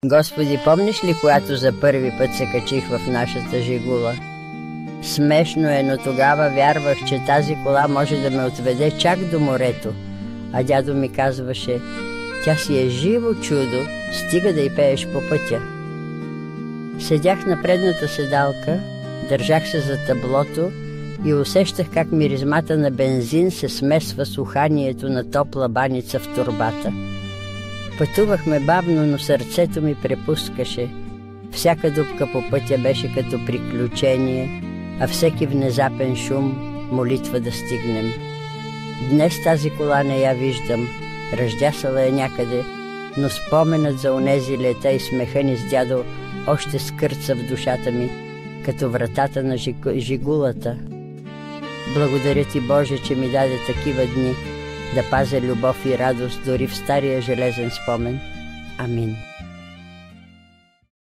Господи, помниш ли, когато за първи път се качих в нашата Жигула? Смешно е, но тогава вярвах, че тази кола може да ме отведе чак до морето. А дядо ми казваше: тя си е живо чудо, стига да й пееш по пътя. Седях на предната седалка, държах се за таблото и усещах как миризмата на бензин се смесва с уханието на топла баница в торбата. Пътувахме бавно, но сърцето ми препускаше. Всяка дупка по пътя беше като приключение, а всеки внезапен шум – молитва да стигнем. Днес тази кола не я виждам, ръждясала е някъде, но споменът за онези лета и смеха ни с дядо още скърца в душата ми, като вратата на Жигулата. Благодаря ти, Боже, че ми даде такива дни, да пазя любов и радост дори в стария железен спомен. Амин.